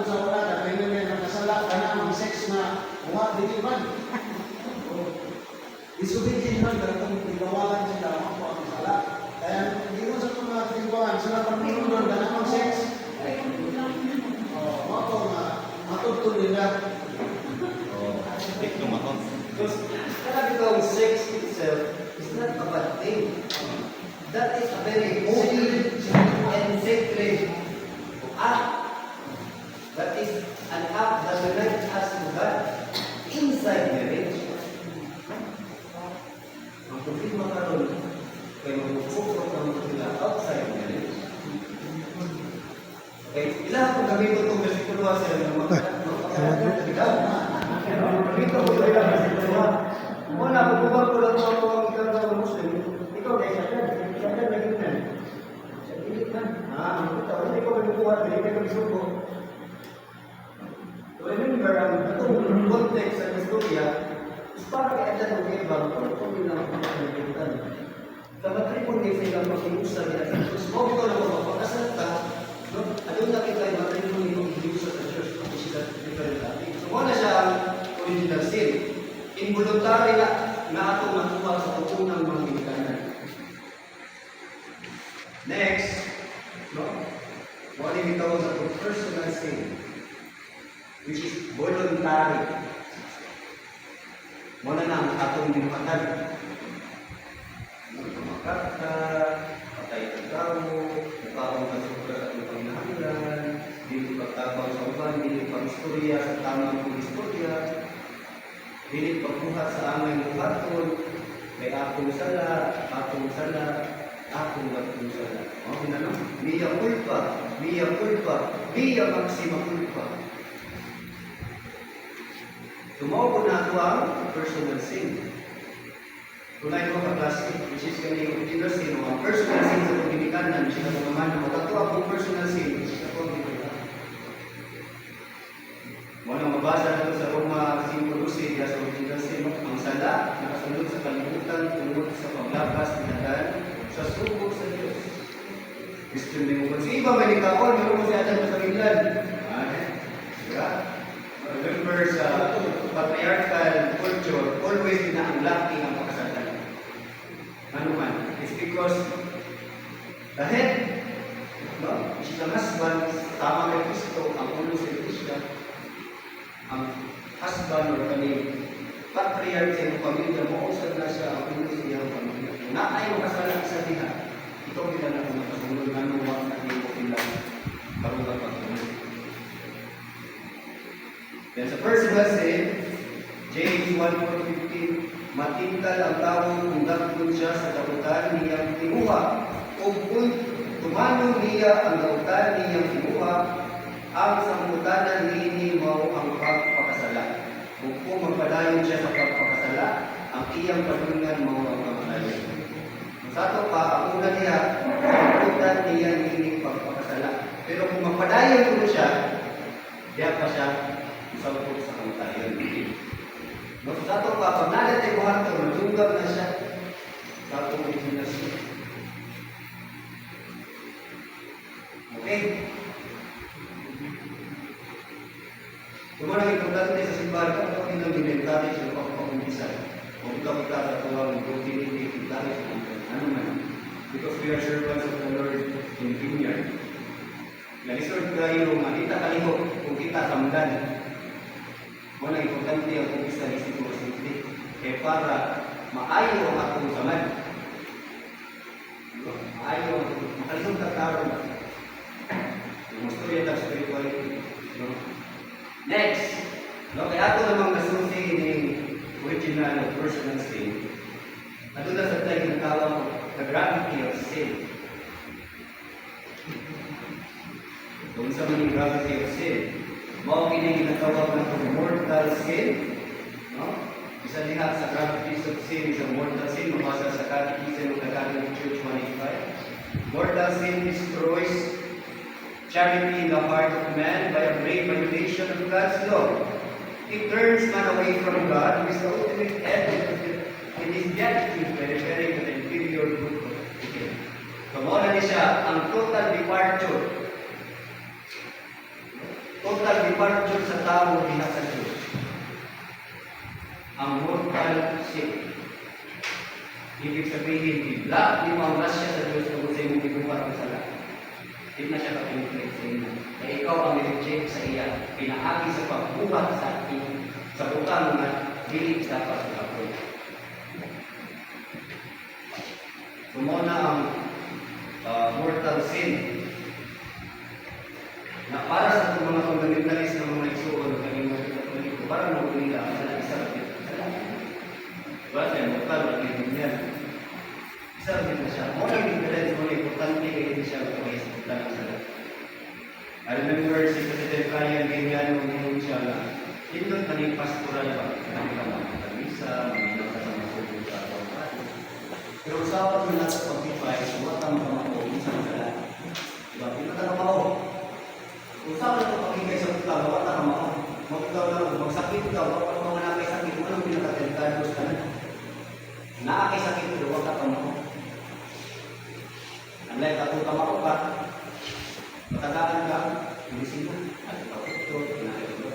kung sa wala, dahil na nakasala ka na, mag-sex na, wala, di man. Disobedient man, daratang tinawalan sila, ako ang sala. Kaya, hindi mo sa mga tinawalan, sila pag-inundon, na namang sex. Ako nga, matutun nila. Because because sex itself is not a bad thing. That is a very holy and sacred act. That is an act that unites us to God inside marriage. Ang problema karon kay magfocus ng sila outside marriage. Okay, ilan kung gamitin itong versikulo sa Dito ko sa ilang versikulo. Muna, bububag ko lang ako ang ikaw sa Muslim. Ikaw dahil sa yan naging yan. Sa ilit man. Hindi ko magbubuhat, hindi ko magsuko. So remember, itong context sa istorya, is para kay Adan o Ebang, kung yun ang pagkakitan. Sa matripon din sa ilang pag-iusa niya sa Diyos. Kung ikaw na mapapakasal ka, ano na kita yung matripon din yung iusa sa Diyos, which is a different topic. So muna siya ang original sin. Involuntary na atong nakuha sa unang mga ginikanan. Next, what is tawag sa personal sin, which is voluntary. Muna na ang atong ginikanan. Makat ka, patay ka gamo, mukawang ka sa atong panginahanglan, hindi pagtabang sa uban, hindi pag-istorya sa tamang pag-istorya, hindi pagbuhat sa aming buhaton, may akong sala, akong batong sala. Mia culpa, mia maxima culpa. Tumaw ko na ito ang personal sin. Tunay ko ka-classic, which is kami yung original sin, ang personal sin sa pagkibikanan, which is ang mga man, ito ang personal sin, which is ang pagkibikanan. Muna mabasa natin sa Roma 5:12, sa original sin, ang sala, nakasunod sa kalibutan, tungkol sa paglabas, tinadan, sa suko sa Diyos. Question din mo, si iba may nagkakon, meron mo si Adam sa Finland. Remember sa patriarchal culture, always pinaanglaki ang pagkasalan. Ano man? It's because the head, which is ang husband, tama kay Kristo, ang ulo sa Iglesia, ang husband or kami, patriarch sa iyong pamilya, mausad na siya ang ulo sa iyong pamilya. Na ay makasalan sa diha, ito kita na kung nakasunod na nuwag na iyong pamilya, karuga pagkasunod. Then sa personal sin, James 1:15, matingkal ang tao kung gagawin siya sa dakutan niyang tinuha, o kung tumanong niya ang dakutan niyang tinuha, ang samutanan nini mao ang pagpakasala. Kung magpadayon siya sa pagpakasala, ang iyang padungan mao ang pagpadayon. Sa ito pa, ang una niya, samutanan niya nini pagpakasala. Pero kung magpadayon ko siya, diya pa siya isabot sa kamatayon. Sa ito pa, pag nalatay ko hato, nagsunggab na siya sa itong original sin. Okay? Kung ano ang importante sa simbahan, kung ano ang inventary sa pagpapakumbisa, kung ikaw kita sa tuwang continuity, inventary sa pagpapakumbisa, ano man. Because we are servants of the Lord in vineyard. Nag-serve kayo, makita kalihok, kung kita samdan. Wala importante ang kumbisa ni Siguro Simple. Eh para maayo ang atong saman. Maayo ang makalisong tataro. Gusto yan ang spirituality. Next, kaya ito namang nasusi ni original of personal sin. Ito na sa tayo ginatawag the gravity of sin. Kung sa mga gravity of sin, mao kini ginatawag ng mortal sin. Isa diha sa gravities of sin is a mortal sin. Mabasa sa Catechism of the Catholic Church 185. Mortal sin destroys charity in the heart of man by a grave violation of God's law. It turns man away from God, who is the ultimate end in his beatitude by referring to the inferior good of the Kamuna ni siya ang total departure. total departure sa tao diha sa Diyos. Ang mortal sin. Ibig sabihin, bigla, di maulas siya sa Diyos kung sa iyong gibuhat ng sala. Di na siya ka-penetrate sa inyo. Kaya ikaw ang nireject sa iya. Pinaagi sa pagbuhat sa ating sa butang na dili dapat sa kapul. Sumuna ang mortal sin na para sa itong mga fundamentalist na mga igsuon kanyang mga katoliko, para mo nila ang sala isa rin. Wala siya, mortal, wala din yan. Isa rin na siya. Muna yung difference mo na importante kaya hindi siya magkaway sa butang ng sala. I remember si President Ryan Gayano ngayon siya na indot na yung pastoral ba? Kami ka mga kamisa, mga ka sa mga subo sa ato. Pero usapan mo na sa pag-defy, suwatang kamako, isang sala. Diba? Pinagkakamaho. Usapan mo pakingay sa butang, suwatang kamako. Magdaw lang, magsakit daw, kapag mga nakay sakit, anong pinakatentados ka na? Nakay sakit daw, huwag ka kamako. Unlike ako kamako ka, matagalan ka, hindi sila. At ikaw ito, pinakita.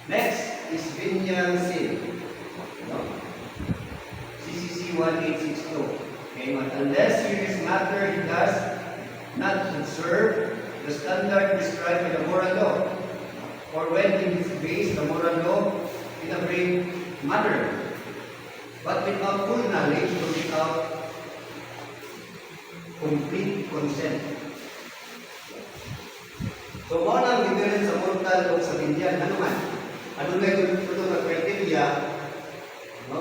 Next is venial sin. No? CCC 1862. Okay, unless serious matter he does not observe the standard prescribed by the moral law, or when he disobeys the moral law in a grave matter, but without full knowledge or without complete consent. So, mo ang difference sa mortal o sa venial, ano man? Ano na yung ito na criteria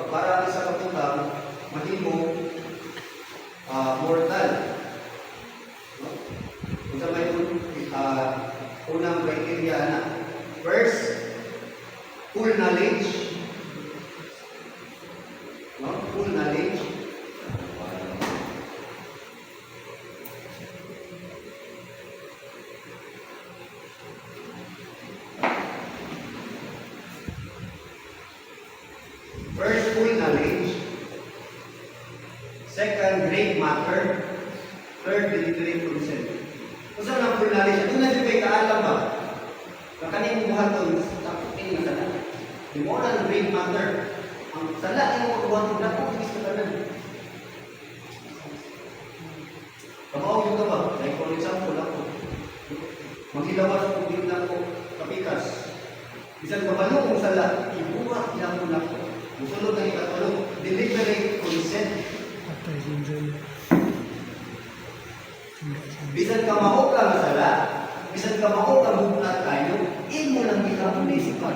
para sa katutang mahimo mortal. Kung sa may unang criteria na. First, full knowledge. Full knowledge. First, full knowledge. Second, great matter. Third, deliberate consent. Kung saan ang full knowledge? Ito na yung kaalam ba? Na kaning buhaton sa puting na sala. Di mo na ang great matter. Ang sala ay mo buhaton na kung ibig sa kanan. Kamao yung ka ba? Like for example ako. Maghilawas kung din na ko kapikas. Isang kabalo kong sala, ibuhat lang ko na ko. Musulod na ikatulog, deliberate consent. Bisan ka mahok ka masala, bisan ka mahok ka buhat tayo, imo lang kita munisipan.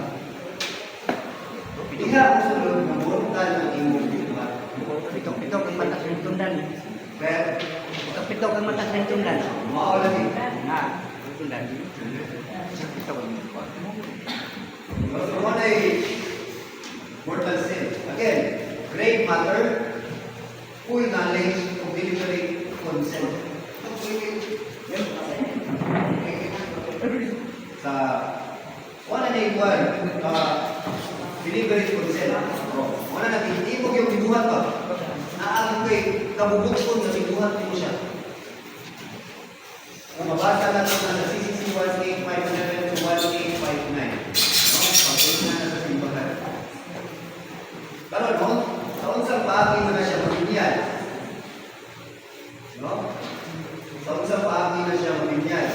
Diha musulod na mortal ang imong buhat. Pito kang matas ng tundan. Pero, Pito kang matas ng tundan. mao lagi. Na, tundan. Pito kang So, what ay mortal sin? Again, great matter, full knowledge, of deliberate consent. Sa wala na igual, deliberate consent. Wala na, hindi mo yung bibuhat ba? Naalang ko'y kabubukon na bibuhat mo siya. Kung mabasa natin na CCC 18511 to 1859. Karon mo, sa unsang paagi na siya mabinyan. No? Sa unsang paagi na siya mabinyan.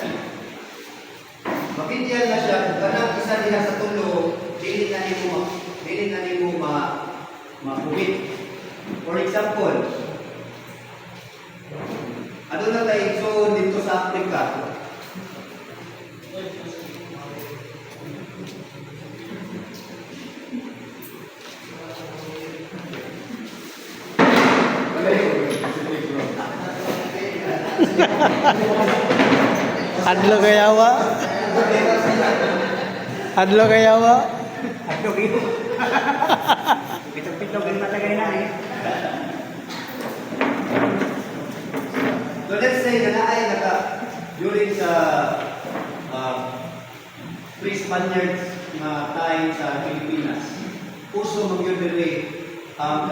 Mabinyan na siya, kung kanang isa nila sa tulo, dili na nimo makuwit. For example, ano na tayo so dito sa Africa? Adlo kayawa. Adlo kayawa. Ato gitu. Pito kan matagay na eh. So let's say na naay during sa pre-Spaniards na time sa Pilipinas. Puso mag-yubilate ang